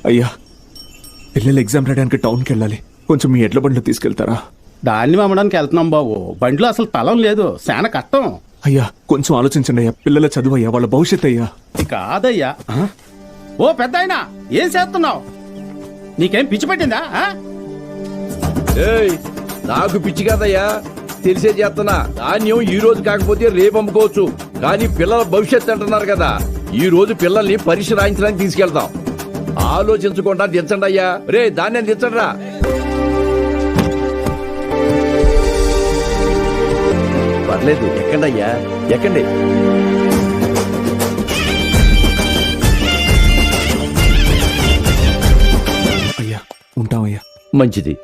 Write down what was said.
అయ్యా, పిల్లలు ఎగ్జామ్ రాయడానికి టౌన్కి వెళ్ళాలి. కొంచెం మీ ఎడ్ల బండ్లు తీసుకెళ్తారా? ధాన్యం అమ్మడానికి వెళ్తున్నాం బాబు. బండిలో అసలు తలం లేదు, శాన కష్టం. అయ్యా కొంచెం ఆలోచించండి అయ్యా. పిల్లల చదువు అయ్యా, వాళ్ళ భవిష్యత్ అయ్యా. కాదయ్యా. ఓ పెద్ద ఆయన, ఏం చేస్తున్నావు? నీకేం పిచ్చి పట్టిందా? ఏయ్, నాకు పిచ్చి కాదయ్యా, తెలిసే చేస్తున్నా. ధాన్యం ఈ రోజు కాకపోతే రేపు అమ్ముకోవచ్చు, కానీ పిల్లల భవిష్యత్తు అంటున్నారు కదా. ఈ రోజు పిల్లల్ని పరీక్ష రాయించడానికి తీసుకెళ్తాం. ఆలోచించకుండా దించండి అయ్యా. రే, ధాన్యం దించండి రా. పర్లేదు, ఎక్కండి అయ్యా, ఎక్కండి. అయ్యా ఉంటామయ్యా. మంచిది.